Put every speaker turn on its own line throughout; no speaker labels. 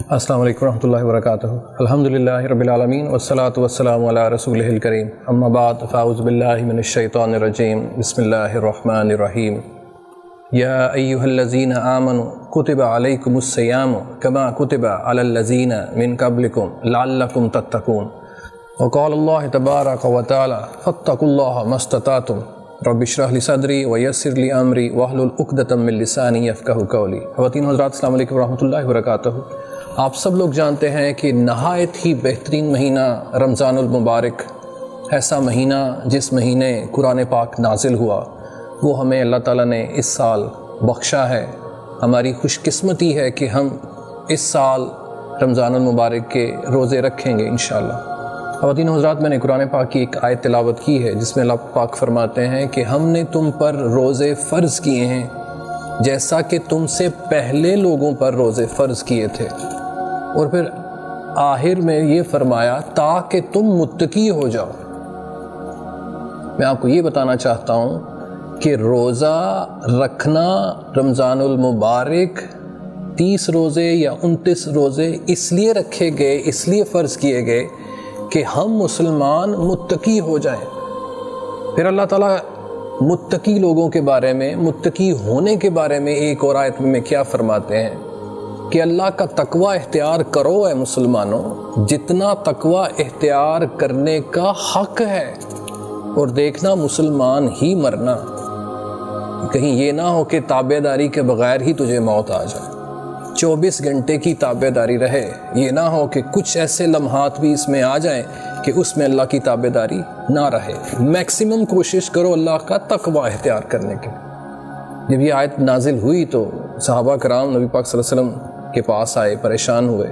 السلام علیکم ورحمۃ اللہ وبرکاتہ۔ الحمدللہ رب العالمین والصلاة والسلام علی رسولہ الکریم، اما بعد فاعوذ باللہ من الشیطان الرجیم، بسم اللہ الرحمن الرحیم۔ یا ایہا الذین آمنوا کتب علیکم الصیام کما کتب علی الذین من قبلکم لعلکم تتقون، وقال اللہ تبارک وتعالی فاتقوا اللہ ما استطعتم رب اشرح لی صدری ویسر لی امری واحلل عقدۃ من لسانی یفقہوا قولی۔ خواتین حضرات، السلام علیکم ورحمۃ اللہ وبرکاتہ۔ آپ سب لوگ جانتے ہیں کہ نہایت ہی بہترین مہینہ رمضان المبارک، ایسا مہینہ جس مہینے قرآن پاک نازل ہوا، وہ ہمیں اللہ تعالیٰ نے اس سال بخشا ہے۔ ہماری خوش قسمتی ہے کہ ہم اس سال رمضان المبارک کے روزے رکھیں گے انشاءاللہ۔ خواتین حضرات، میں نے قرآن پاک کی ایک آیت تلاوت کی ہے جس میں اللہ پاک فرماتے ہیں کہ ہم نے تم پر روزے فرض کیے ہیں جیسا کہ تم سے پہلے لوگوں پر روزے فرض کیے تھے، اور پھر آخر میں یہ فرمایا تاکہ تم متقی ہو جاؤ۔ میں آپ کو یہ بتانا چاہتا ہوں کہ روزہ رکھنا رمضان المبارک 30 روزے یا 29 روزے اس لیے رکھے گئے، اس لیے فرض کیے گئے کہ ہم مسلمان متقی ہو جائیں۔ پھر اللہ تعالیٰ متقی لوگوں کے بارے میں، متقی ہونے کے بارے میں ایک اور آیت میں کیا فرماتے ہیں کہ اللہ کا تقوی اختیار کرو اے مسلمانوں، جتنا تقوی اختیار کرنے کا حق ہے، اور دیکھنا مسلمان ہی مرنا، کہیں یہ نہ ہو کہ تابع داری کے بغیر ہی تجھے موت آ جائے۔ 24 گھنٹے کی تابع داری رہے، یہ نہ ہو کہ کچھ ایسے لمحات بھی اس میں آ جائیں کہ اس میں اللہ کی تابع داری نہ رہے۔ میکسیمم کوشش کرو اللہ کا تقوی اختیار کرنے کی۔ جب یہ آیت نازل ہوئی تو صحابہ کرام نبی پاک صلی اللہ علیہ وسلم کے پاس آئے، پریشان ہوئے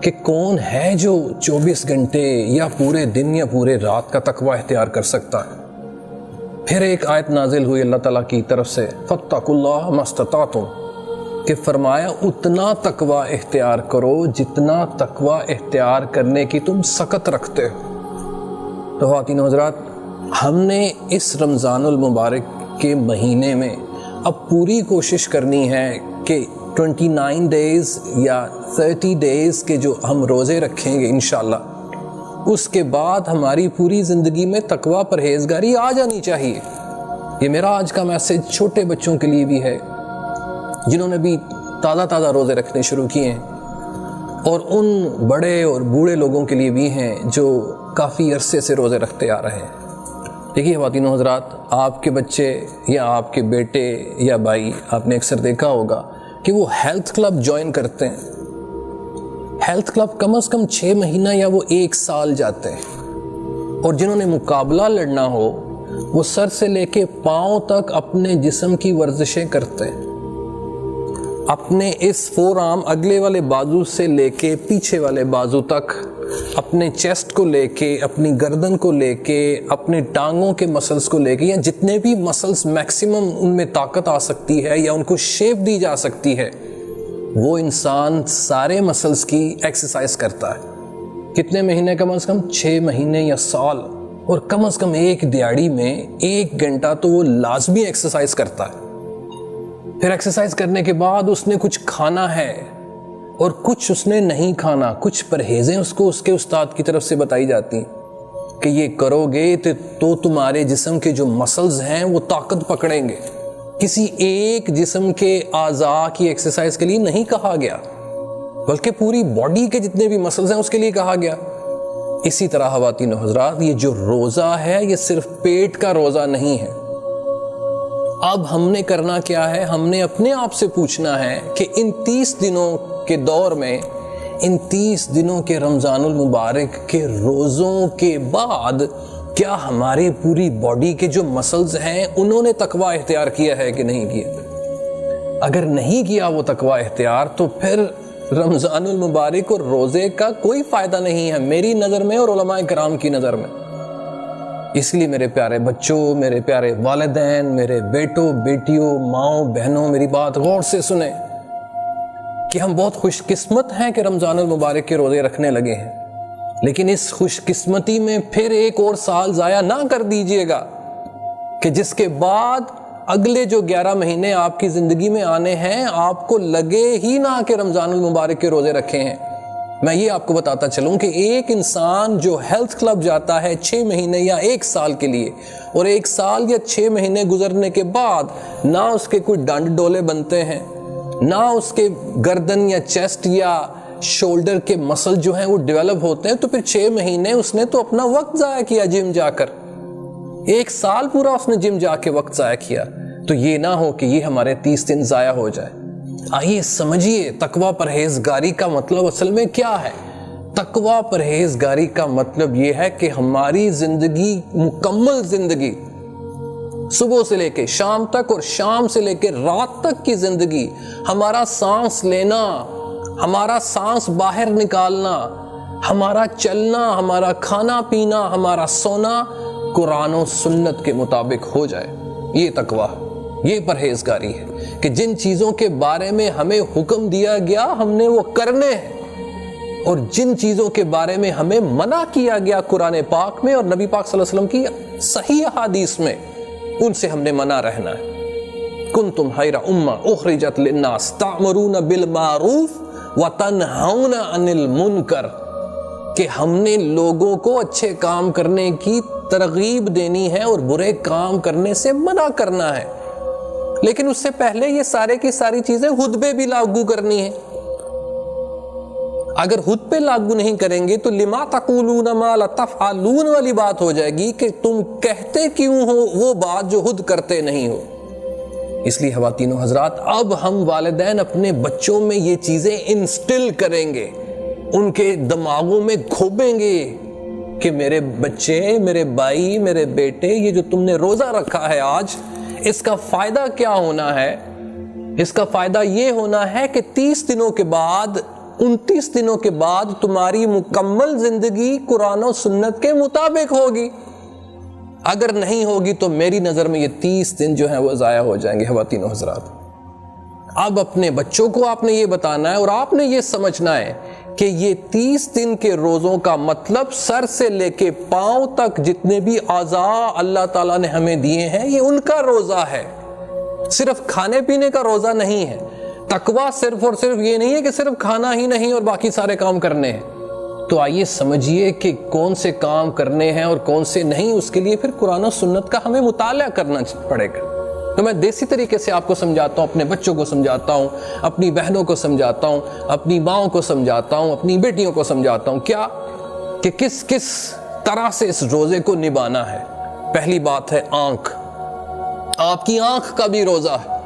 کہ کون ہے جو 24 گھنٹے یا پورے دن یا پورے رات کا تقوی اختیار کر سکتا ہے۔ پھر ایک آیت نازل ہوئی اللہ تعالیٰ کی طرف سے، فاتقوا اللہ ما استطعتم، کہ فرمایا اتنا تقوی اختیار کرو جتنا تقوی اختیار کرنے کی تم سکت رکھتے ہو۔ تو خواتین و حضرات، ہم نے اس رمضان المبارک کے مہینے میں اب پوری کوشش کرنی ہے کہ 29 ڈیز یا 30 ڈیز کے جو ہم روزے رکھیں گے انشاءاللہ، اس کے بعد ہماری پوری زندگی میں تقوی پرہیزگاری آ جانی چاہیے۔ یہ میرا آج کا میسج چھوٹے بچوں کے لیے بھی ہے جنہوں نے بھی تازہ روزے رکھنے شروع کیے ہیں، اور ان بڑے اور بوڑھے لوگوں کے لیے بھی ہیں جو کافی عرصے سے روزے رکھتے آ رہے ہیں۔ دیکھیے خواتین و حضرات، آپ کے بچے یا آپ کے بیٹے یا بھائی، آپ نے اکثر دیکھا ہوگا کہ وہ ہیلتھ کلب جوائن کرتے ہیں۔ ہیلتھ کلب کم از کم 6 مہینہ یا وہ 1 سال جاتے ہیں، اور جنہوں نے مقابلہ لڑنا ہو وہ سر سے لے کے پاؤں تک اپنے جسم کی ورزشیں کرتے ہیں، اپنے اس فور آرم اگلے والے بازو سے لے کے پیچھے والے بازو تک، اپنے چیسٹ کو لے کے، اپنی گردن کو لے کے، اپنے ٹانگوں کے مسلز کو لے کے، یا جتنے بھی مسلز میکسیمم ان میں طاقت آ سکتی ہے یا ان کو شیپ دی جا سکتی ہے، وہ انسان سارے مسلز کی ایکسرسائز کرتا ہے۔ کتنے مہینے؟ کم از کم 6 مہینے یا سال، اور کم از کم ایک دیہڑی میں 1 گھنٹہ تو وہ لازمی ایکسرسائز کرتا ہے۔ پھر ایکسرسائز کرنے کے بعد اس نے کچھ کھانا ہے اور کچھ اس نے نہیں کھانا، کچھ پرہیزیں اس کو اس کے استاد کی طرف سے بتائی جاتی ہیں کہ یہ کرو گے تو تمہارے جسم کے جو مسلز ہیں وہ طاقت پکڑیں گے۔ کسی ایک جسم کے اعضاء کی ایکسرسائز کے لیے نہیں کہا گیا، بلکہ پوری باڈی کے جتنے بھی مسلز ہیں اس کے لیے کہا گیا۔ اسی طرح خواتین و حضرات، یہ جو روزہ ہے یہ صرف پیٹ کا روزہ نہیں ہے۔ اب ہم نے کرنا کیا ہے؟ ہم نے اپنے آپ سے پوچھنا ہے کہ ان 30 دنوں کے دور میں، ان 30 دنوں کے رمضان المبارک کے روزوں کے بعد، کیا ہماری پوری باڈی کے جو مسلز ہیں انہوں نے تقوی اختیار کیا ہے کہ نہیں کیا؟ اگر نہیں کیا وہ تقوی اختیار، تو پھر رمضان المبارک اور روزے کا کوئی فائدہ نہیں ہے میری نظر میں اور علماء کرام کی نظر میں۔ اس لیے میرے پیارے بچوں، میرے پیارے والدین، میرے بیٹوں بیٹیوں، ماؤں بہنوں، میری بات غور سے سنیں کہ ہم بہت خوش قسمت ہیں کہ رمضان المبارک کے روزے رکھنے لگے ہیں، لیکن اس خوش قسمتی میں پھر ایک اور سال ضائع نہ کر دیجئے گا کہ جس کے بعد اگلے جو 11 مہینے آپ کی زندگی میں آنے ہیں آپ کو لگے ہی نہ کہ رمضان المبارک کے روزے رکھے ہیں۔ میں یہ آپ کو بتاتا چلوں کہ ایک انسان جو ہیلتھ کلب جاتا ہے 6 مہینے یا 1 سال کے لیے، اور 1 سال یا 6 مہینے گزرنے کے بعد نہ اس کے کوئی ڈنڈ ڈولے بنتے ہیں، نہ اس کے گردن یا چیسٹ یا شولڈر کے مسل جو ہیں وہ ڈیولپ ہوتے ہیں، تو پھر 6 مہینے اس نے تو اپنا وقت ضائع کیا جم جا کر، 1 سال پورا اس نے جم جا کے وقت ضائع کیا. تو یہ نہ ہو کہ یہ ہمارے 30 دن ضائع ہو جائے. آئیے سمجھیے تقویٰ پرہیزگاری کا مطلب اصل میں کیا ہے. تقویٰ پرہیزگاری کا مطلب یہ ہے کہ ہماری زندگی، مکمل زندگی، صبح سے لے کے شام تک اور شام سے لے کے رات تک کی زندگی، ہمارا سانس لینا، ہمارا سانس باہر نکالنا، ہمارا چلنا، ہمارا کھانا پینا، ہمارا سونا قرآن و سنت کے مطابق ہو جائے. یہ تقویٰ، یہ پرہیزگاری ہے کہ جن چیزوں کے بارے میں ہمیں حکم دیا گیا ہم نے وہ کرنے ہیں، اور جن چیزوں کے بارے میں ہمیں منع کیا گیا قرآن پاک میں اور نبی پاک صلی اللہ علیہ وسلم کی صحیح احادیث میں، ان سے ہم نے منع رہنا ہے. کنتم خیر امہ اخرجت للناس تأمرون بالمعروف وتنہون عن المنکر، کہ ہم نے لوگوں کو اچھے کام کرنے کی ترغیب دینی ہے اور برے کام کرنے سے منع کرنا ہے. لیکن اس سے پہلے یہ سارے کی ساری چیزیں خود پہ بھی لاگو کرنی ہیں. اگر خود پہ لاگو نہیں کریں گے تو لما تقولون ما لا تفعلون والی بات ہو جائے گی کہ تم کہتے کیوں ہو وہ بات جو خود کرتے نہیں ہو. اس لیے خواتین و حضرات، اب ہم والدین اپنے بچوں میں یہ چیزیں انسٹل کریں گے، ان کے دماغوں میں گھوبیں گے کہ میرے بچے، میرے بھائی، میرے بیٹے، یہ جو تم نے روزہ رکھا ہے آج، اس کا فائدہ کیا ہونا ہے؟ اس کا فائدہ یہ ہونا ہے کہ 30 دنوں کے بعد، 29 دنوں کے بعد تمہاری مکمل زندگی قرآن و سنت کے مطابق ہوگی. اگر نہیں ہوگی تو میری نظر میں یہ 30 دن جو ہیں وہ ضائع ہو جائیں گے. خواتین و حضرات، اب اپنے بچوں کو آپ نے یہ بتانا ہے اور آپ نے یہ سمجھنا ہے کہ یہ 30 دن کے روزوں کا مطلب سر سے لے کے پاؤں تک جتنے بھی اعضاء اللہ تعالیٰ نے ہمیں دیے ہیں یہ ان کا روزہ ہے، صرف کھانے پینے کا روزہ نہیں ہے. تقویٰ صرف اور صرف یہ نہیں ہے کہ صرف کھانا ہی نہیں اور باقی سارے کام کرنے ہیں. تو آئیے سمجھیے کہ کون سے کام کرنے ہیں اور کون سے نہیں. اس کے لیے پھر قرآن و سنت کا ہمیں مطالعہ کرنا پڑے گا. تو میں دیسی طریقے سے آپ کو سمجھاتا ہوں، اپنے بچوں کو سمجھاتا ہوں، اپنی بہنوں کو سمجھاتا ہوں، اپنی ماؤں کو سمجھاتا ہوں، اپنی بیٹیوں کو سمجھاتا ہوں. کیا کہ کس کس طرح سے اس روزے کو نبھانا ہے. پہلی بات ہے آنکھ. آپ کی آنکھ کا بھی روزہ ہے.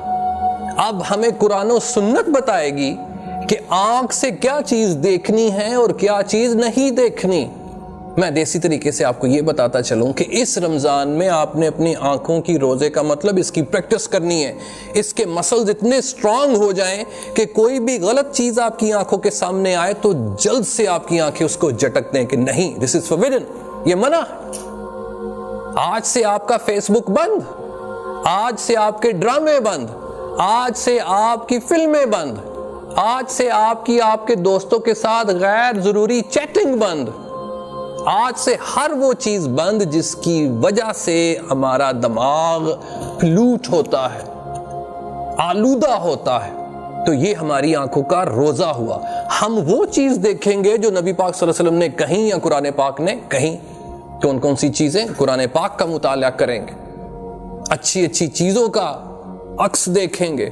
اب ہمیں قرآن و سنت بتائے گی کہ آنکھ سے کیا چیز دیکھنی ہے اور کیا چیز نہیں دیکھنی. میں دیسی طریقے سے آپ کو یہ بتاتا چلوں کہ اس رمضان میں آپ نے اپنی آنکھوں کی روزے کا مطلب اس کی پریکٹس کرنی ہے. اس کے مسلز اتنے سٹرونگ ہو جائیں کہ کوئی بھی غلط چیز آپ کی آنکھوں کے سامنے آئے تو جلد سے آپ کی آنکھیں اس کو جھٹک دیں کہ نہیں، دس از فوربڈن، یہ منع ہے. آج سے آپ کا فیس بک بند، آج سے آپ کے ڈرامے بند، آج سے آپ کی فلمیں بند، آج سے آپ کے دوستوں کے ساتھ غیر ضروری چیٹنگ بند، آج سے ہر وہ چیز بند جس کی وجہ سے ہمارا دماغ پلوٹ ہوتا ہے، آلودہ ہوتا ہے. تو یہ ہماری آنکھوں کا روزہ ہوا. ہم وہ چیز دیکھیں گے جو نبی پاک صلی اللہ علیہ وسلم نے کہیں یا قرآن پاک نے کہیں. کون کون سی چیزیں؟ قرآن پاک کا مطالعہ کریں گے، اچھی اچھی چیزوں کا عکس دیکھیں گے،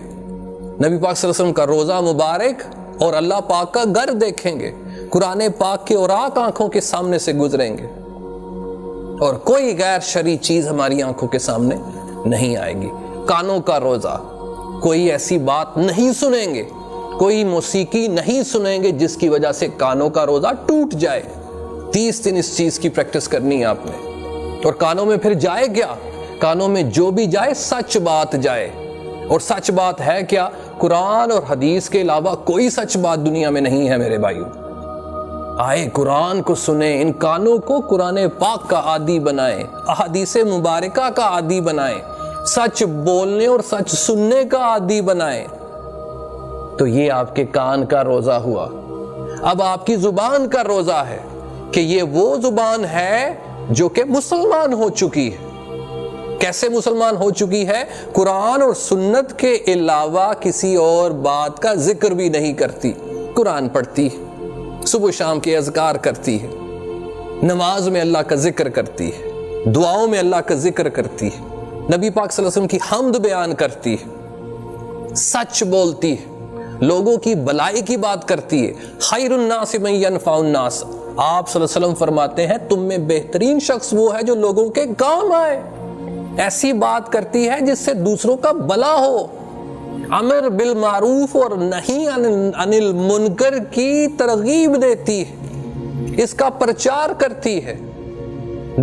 نبی پاک صلی اللہ علیہ وسلم کا روزہ مبارک اور اللہ پاک کا گھر دیکھیں گے، قرآن پاک کے اوراق آنکھوں کے سامنے سے گزریں گے اور کوئی غیر شرعی چیز ہماری آنکھوں کے سامنے نہیں آئے گی. کانوں کا روزہ، کوئی ایسی بات نہیں سنیں گے، کوئی موسیقی نہیں سنیں گے جس کی وجہ سے کانوں کا روزہ ٹوٹ جائے. 30 دن اس چیز کی پریکٹس کرنی ہے آپ نے. اور کانوں میں پھر جائے کیا؟ کانوں میں جو بھی جائے سچ بات جائے. اور سچ بات ہے کیا؟ قرآن اور حدیث کے علاوہ کوئی سچ بات دنیا میں نہیں ہے میرے بھائیوں. آئے قرآن کو سنیں، ان کانوں کو قرآن پاک کا عادی بنائیں، احادیث مبارکہ کا عادی بنائیں، سچ بولنے اور سچ سننے کا عادی بنائیں. تو یہ آپ کے کان کا روزہ ہوا. اب آپ کی زبان کا روزہ ہے کہ یہ وہ زبان ہے جو کہ مسلمان ہو چکی ہے. کیسے مسلمان ہو چکی ہے؟ قرآن اور سنت کے علاوہ کسی اور بات کا ذکر بھی نہیں کرتی، قرآن پڑھتی، صبح شام کے اذکار کرتی ہے، نماز میں اللہ کا ذکر کرتی ہے، دعاؤں میں اللہ کا ذکر کرتی ہے، نبی پاک صلی اللہ علیہ وسلم کی حمد بیان کرتی ہے، سچ بولتی ہے، لوگوں کی بلائی کی بات کرتی ہے۔ خیر الناس من ينفع الناس، آپ صلی اللہ علیہ وسلم فرماتے ہیں تم میں بہترین شخص وہ ہے جو لوگوں کے کام آئے، ایسی بات کرتی ہے جس سے دوسروں کا بھلا ہو، امر بالمعروف اور نہی عن المنکر کی ترغیب دیتی ہے، اس کا پرچار کرتی ہے،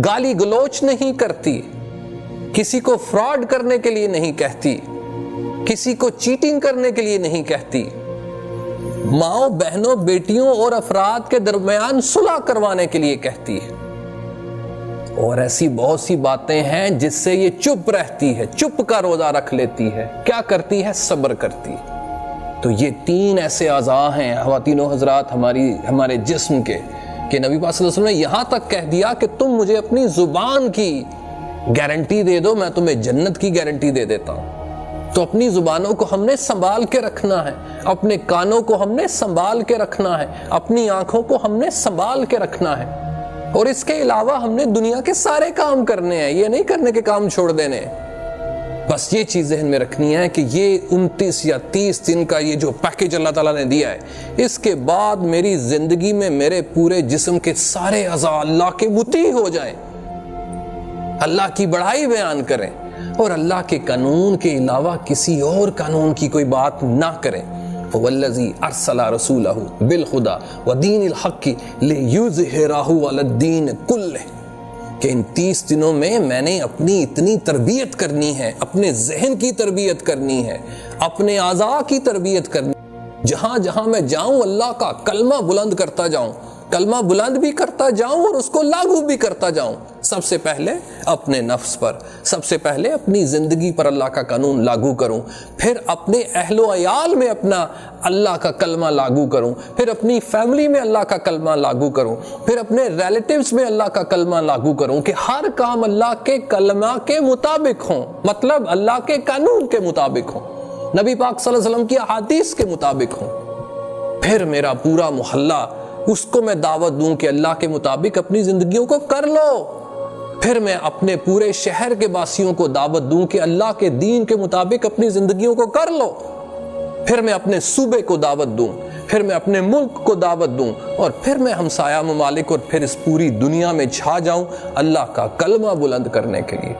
گالی گلوچ نہیں کرتی، کسی کو فراڈ کرنے کے لیے نہیں کہتی، کسی کو چیٹنگ کرنے کے لیے نہیں کہتی، ماؤں بہنوں بیٹیوں اور افراد کے درمیان صلح کروانے کے لیے کہتی ہے۔ اور ایسی بہت سی باتیں ہیں جس سے یہ چپ رہتی ہے، چپ کا روزہ رکھ لیتی ہے۔ کیا کرتی ہے؟ صبر کرتی ہے۔ تو یہ تین ایسے اعضاء ہیں خواتین و حضرات ہمارے جسم کے، کہ نبی پاک صلی اللہ علیہ وسلم نے یہاں تک کہہ دیا کہ تم مجھے اپنی زبان کی گارنٹی دے دو، میں تمہیں جنت کی گارنٹی دے دیتا ہوں۔ تو اپنی زبانوں کو ہم نے سنبھال کے رکھنا ہے، اپنے کانوں کو ہم نے سنبھال کے رکھنا ہے، اپنی آنکھوں کو ہم نے سنبھال کے رکھنا ہے، اور اس کے علاوہ ہم نے دنیا کے سارے کام کرنے ہیں، یہ نہیں کرنے کے کام چھوڑ دینے۔ بس یہ چیز ذہن میں رکھنی ہے کہ یہ 29 یا 30 دن کا یہ جو پیکیج اللہ تعالیٰ نے دیا ہے، اس کے بعد میری زندگی میں میرے پورے جسم کے سارے اعضاء اللہ کے مطیع ہو جائیں، اللہ کی بڑائی بیان کریں، اور اللہ کے قانون کے علاوہ کسی اور قانون کی کوئی بات نہ کریں۔ وَالَّذِي أَرْسَلَ رَسُولَهُ بِالْهُدَى وَدِينِ الْحَقِّ لِيُظْهِرَهُ عَلَى الدِّينِ كُلِّهِ، کہ ان 30 دنوں میں میں نے اپنی اتنی تربیت کرنی ہے، اپنے ذہن کی تربیت کرنی ہے، اپنے اعضاء کی تربیت کرنی ہے، جہاں جہاں میں جاؤں اللہ کا کلمہ بلند کرتا جاؤں، کلمہ بلند بھی کرتا جاؤں اور اس کو لاگو بھی کرتا جاؤں۔ سب سے پہلے اپنے نفس پر، سب سے پہلے اپنی زندگی پر اللہ کا قانون لاگو کروں، پھر اپنے اہل و عیال میں اپنا اللہ کا کلمہ لاگو کروں، پھر اپنی فیملی میں اللہ کا کلمہ لاگو کروں، پھر اپنے ریلیٹیوز میں اللہ کا کلمہ لاگو کروں، کہ ہر کام اللہ کے کلمہ کے مطابق ہوں، مطلب اللہ کے قانون کے مطابق ہوں، نبی پاک صلی اللہ علیہ وسلم کی احادیث کے مطابق ہوں۔ پھر میرا پورا محلہ، اس کو میں دعوت دوں کہ اللہ کے مطابق اپنی زندگیوں کو کر لو۔ پھر میں اپنے پورے شہر کے باسیوں کو دعوت دوں کہ اللہ کے دین کے مطابق اپنی زندگیوں کو کر لو۔ پھر میں اپنے صوبے کو دعوت دوں، پھر میں اپنے ملک کو دعوت دوں، اور پھر میں ہمسایہ ممالک اور پھر اس پوری دنیا میں چھا جاؤں اللہ کا کلمہ بلند کرنے کے لیے۔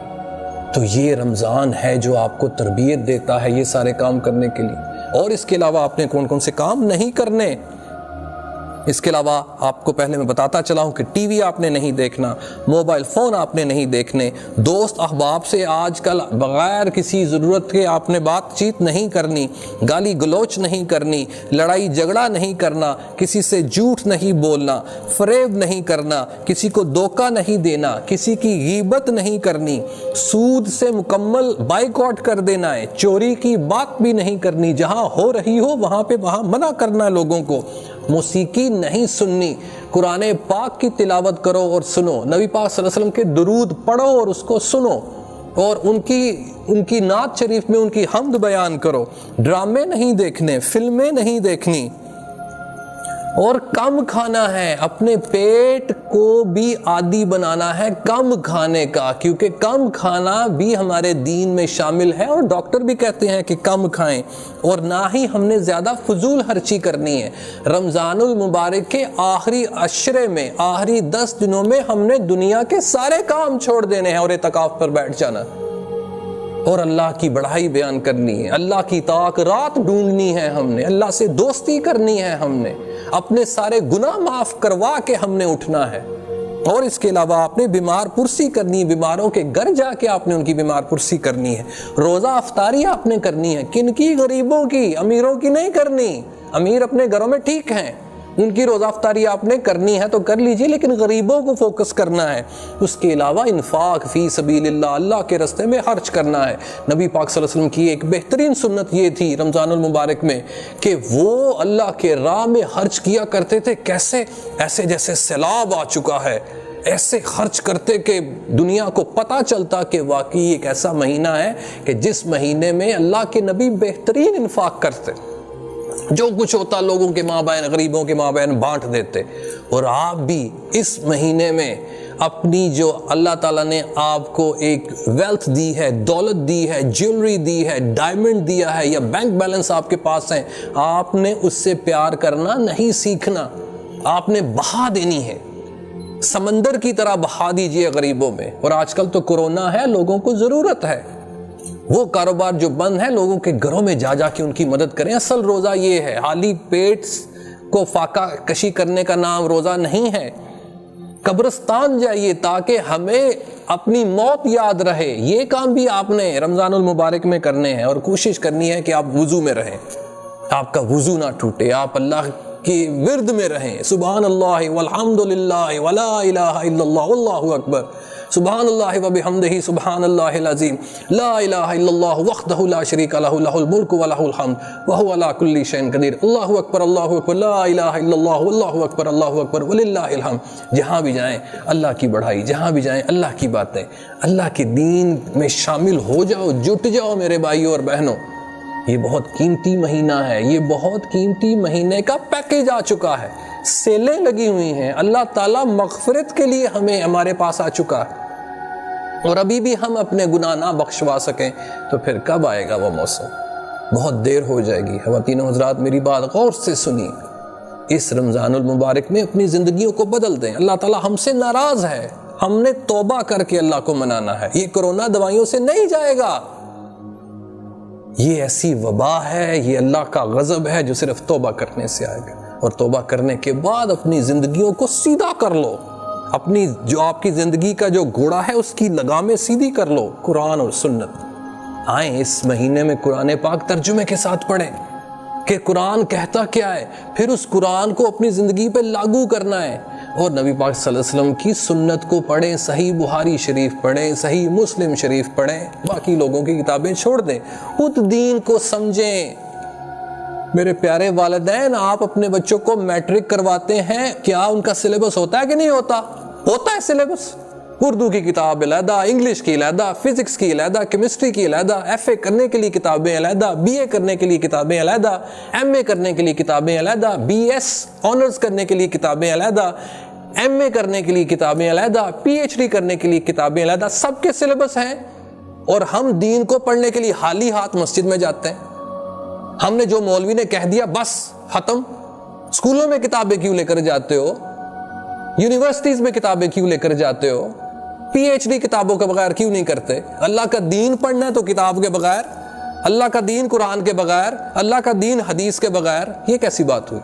تو یہ رمضان ہے جو آپ کو تربیت دیتا ہے یہ سارے کام کرنے کے لیے۔ اور اس کے علاوہ آپ نے کون کون سے کام نہیں کرنے، اس کے علاوہ آپ کو پہلے میں بتاتا چلا ہوں کہ ٹی وی آپ نے نہیں دیکھنا، موبائل فون آپ نے نہیں دیکھنے، دوست احباب سے آج کل بغیر کسی ضرورت کے آپ نے بات چیت نہیں کرنی، گالی گلوچ نہیں کرنی، لڑائی جھگڑا نہیں کرنا، کسی سے جھوٹ نہیں بولنا، فریب نہیں کرنا، کسی کو دھوکہ نہیں دینا، کسی کی غیبت نہیں کرنی، سود سے مکمل بائیکاٹ کر دینا ہے، چوری کی بات بھی نہیں کرنی، جہاں ہو رہی ہو وہاں منع کرنا ہے لوگوں کو، موسیقی نہیں سننی، قرآن پاک کی تلاوت کرو اور سنو، نبی پاک صلی اللہ علیہ وسلم کے درود پڑھو اور اس کو سنو، اور ان کی نعت شریف میں ان کی حمد بیان کرو، ڈرامے نہیں دیکھنے، فلمیں نہیں دیکھنی، اور کم کھانا ہے، اپنے پیٹ کو بھی عادی بنانا ہے کم کھانے کا، کیونکہ کم کھانا بھی ہمارے دین میں شامل ہے، اور ڈاکٹر بھی کہتے ہیں کہ کم کھائیں، اور نہ ہی ہم نے زیادہ فضول خرچی کرنی ہے۔ رمضان المبارک کے آخری عشرے میں، آخری 10 دنوں میں ہم نے دنیا کے سارے کام چھوڑ دینے ہیں اور اعتکاف پر بیٹھ جانا، اور اللہ کی بڑائی بیان کرنی ہے، اللہ کی طاعت ڈھونڈنی ہے، ہم نے اللہ سے دوستی کرنی ہے، ہم نے اپنے سارے گناہ معاف کروا کے ہم نے اٹھنا ہے، اور اس کے علاوہ آپ نے بیمار پرسی کرنی ہے، بیماروں کے گھر جا کے آپ نے ان کی بیمار پرسی کرنی ہے، روزہ افطاری آپ نے کرنی ہے، کن کی؟ غریبوں کی، امیروں کی نہیں کرنی، امیر اپنے گھروں میں ٹھیک ہیں، ان کی روزہ افطاری آپ نے کرنی ہے تو کر لیجئے، لیکن غریبوں کو فوکس کرنا ہے۔ اس کے علاوہ انفاق فی سبیل اللہ، اللہ کے راستے میں خرچ کرنا ہے۔ نبی پاک صلی اللہ علیہ وسلم کی ایک بہترین سنت یہ تھی رمضان المبارک میں کہ وہ اللہ کے راہ میں خرچ کیا کرتے تھے، کیسے؟ ایسے جیسے سیلاب آ چکا ہے، ایسے خرچ کرتے کہ دنیا کو پتہ چلتا کہ واقعی ایک ایسا مہینہ ہے کہ جس مہینے میں اللہ کے نبی بہترین انفاق کرتے۔ جو کچھ ہوتا لوگوں کے مابین، غریبوں کے مابین بانٹ دیتے۔ اور آپ بھی اس مہینے میں اپنی جو اللہ تعالیٰ نے آپ کو ایک ویلتھ دی ہے، دولت دی ہے، جیولری دی ہے، ڈائمنڈ دیا ہے یا بینک بیلنس آپ کے پاس ہے، آپ نے اس سے پیار کرنا نہیں سیکھنا، آپ نے بہا دینی ہے، سمندر کی طرح بہا دیجئے غریبوں میں۔ اور آج کل تو کورونا ہے، لوگوں کو ضرورت ہے، وہ کاروبار جو بند ہے لوگوں کے گھروں میں جا کے ان کی مدد کریں۔ اصل روزہ یہ ہے، خالی پیٹ کو فاقہ کشی کرنے کا نام روزہ نہیں ہے۔ قبرستان جائیے تاکہ ہمیں اپنی موت یاد رہے، یہ کام بھی آپ نے رمضان المبارک میں کرنے ہیں، اور کوشش کرنی ہے کہ آپ وضو میں رہیں، آپ کا وضو نہ ٹوٹے، آپ اللہ کی ورد میں رہیں، سبحان اللہ والحمد للہ ولا الہ الا اللہ واللہ اکبر، سبحان اللہ وبحمدہ سبحان اللہ العظیم، لا الہ الا اللہ وحدہ لا شریک لہ لہ الملک ولہ الحمد وہو علی کل شیء قدیر، اللہ اکبر لا الہ الا اللہ واللہ اکبر وللہ الحمد۔ جہاں بھی جائیں اللہ کی بڑھائی، جہاں بھی جائیں اللہ کی باتیں، اللہ کے دین میں شامل ہو جاؤ، جٹ جاؤ میرے بھائیوں اور بہنوں۔ یہ بہت قیمتی مہینہ ہے، یہ بہت قیمتی مہینے کا پیکیج آ چکا ہے، سیلیں لگی ہوئی ہیں، اللہ تعالیٰ مغفرت کے لیے ہمارے پاس آ چکا ہے، اور ابھی بھی ہم اپنے گناہ نہ بخشوا سکیں تو پھر کب آئے گا وہ موسم؟ بہت دیر ہو جائے گی۔ خواتین و حضرات میری بات غور سے سنیے، اس رمضان المبارک میں اپنی زندگیوں کو بدل دیں۔ اللہ تعالیٰ ہم سے ناراض ہے، ہم نے توبہ کر کے اللہ کو منانا ہے، یہ کورونا دوائیوں سے نہیں جائے گا، یہ ایسی وبا ہے، یہ اللہ کا غضب ہے جو صرف توبہ کرنے سے آئے گا۔ اور توبہ کرنے کے بعد اپنی زندگیوں کو سیدھا کر لو، اپنی جو آپ کی زندگی کا جو گھوڑا ہے اس کی لگامیں سیدھی کر لو، قرآن اور سنت۔ آئیں اس مہینے میں قرآن پاک ترجمے کے ساتھ پڑھیں کہ قرآن کہتا کیا ہے، پھر اس قرآن کو اپنی زندگی پہ لاگو کرنا ہے، اور نبی پاک صلی اللہ علیہ وسلم کی سنت کو پڑھیں، صحیح بخاری شریف پڑھیں، صحیح مسلم شریف پڑھیں، باقی لوگوں کی کتابیں چھوڑ دیں، خود دین کو سمجھیں۔ میرے پیارے والدین، آپ اپنے بچوں کو میٹرک کرواتے ہیں، کیا ان کا سلیبس ہوتا ہے کہ نہیں ہوتا؟ ہوتا ہے سلیبس، اردو کی کتاب علیحدہ، انگلش کی علیحدہ، فزکس کی علیحدہ، کیمسٹری کی علیحدہ، ایف اے کرنے کے لیے کتابیں علیحدہ، بی اے کرنے کے لیے کتابیں علیحدہ، ایم اے کرنے کے لیے کتابیں علیحدہ، بی ایس آنرز کرنے کے لیے کتابیں علیحدہ، ایم اے کرنے کے لیے کتابیں علیحدہ، پی ایچ ڈی کرنے کے لیے کتابیں علیحدہ، سب کے سلیبس ہیں، اور ہم دین کو پڑھنے کے لیے خالی ہاتھ مسجد میں جاتے ہیں۔ ہم نے جو مولوی نے کہہ دیا بس ختم۔ اسکولوں میں کتابیں کیوں لے کر جاتے ہو؟ یونیورسٹیز میں کتابیں کیوں لے کر جاتے ہو؟ پی ایچ ڈی کتابوں کے بغیر کیوں نہیں کرتے؟ اللہ کا دین پڑھنا ہے تو کتاب کے بغیر، اللہ کا دین قرآن کے بغیر، اللہ کا دین حدیث کے بغیر، یہ کیسی بات ہوئی؟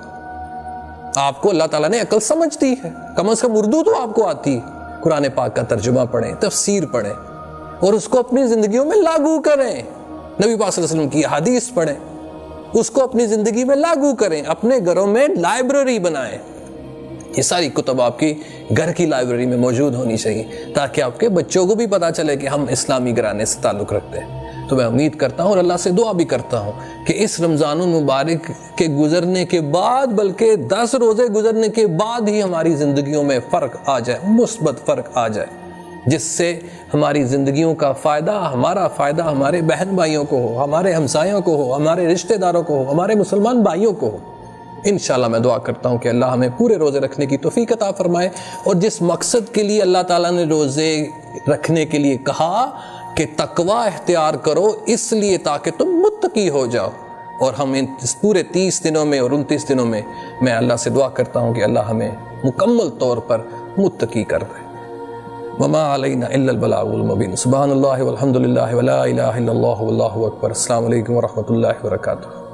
آپ کو اللہ تعالیٰ نے عقل سمجھ دی ہے، کم از کم اردو تو آپ کو آتی ہے، قرآن پاک کا ترجمہ پڑھیں، تفسیر پڑھیں، اور اس کو اپنی زندگیوں میں لاگو کریں۔ نبی پاک صلی اللہ علیہ وسلم کی حدیث پڑھیں، اس کو اپنی زندگی میں لاگو کریں، اپنے گھروں میں لائبریری بنائیں۔ یہ ساری کتب آپ کی گھر کی لائبریری میں موجود ہونی چاہیے، تاکہ آپ کے بچوں کو بھی پتا چلے کہ ہم اسلامی گھرانے سے تعلق رکھتے ہیں۔ تو میں امید کرتا ہوں اور اللہ سے دعا بھی کرتا ہوں کہ اس رمضان المبارک کے گزرنے کے بعد، بلکہ 10 روزے گزرنے کے بعد ہی ہماری زندگیوں میں فرق آ جائے، مثبت فرق آ جائے، جس سے ہماری زندگیوں کا فائدہ، ہمارا فائدہ ہمارے بہن بھائیوں کو ہو، ہمارے ہمسایوں کو ہو، ہمارے رشتہ داروں کو ہو، ہمارے مسلمان بھائیوں کو ہو۔ انشاءاللہ میں دعا کرتا ہوں کہ اللہ ہمیں پورے روزے رکھنے کی توفیق عطا فرمائے، اور جس مقصد کے لیے اللہ تعالیٰ نے روزے رکھنے کے لیے کہا کہ تقوی اختیار کرو، اس لیے تاکہ تم متقی ہو جاؤ، اور ہم اس پورے 30 دنوں میں اور 29 دنوں میں میں اللہ سے دعا کرتا ہوں کہ اللہ ہمیں مکمل طور پر متقی کر دے۔ وما علینا الا البلاغ المبین۔ سبحان اللہ والحمد للہ ولا الہ الا اللہ واللہ اکبر۔ السلام علیکم ورحمۃ اللہ وبرکاتہ۔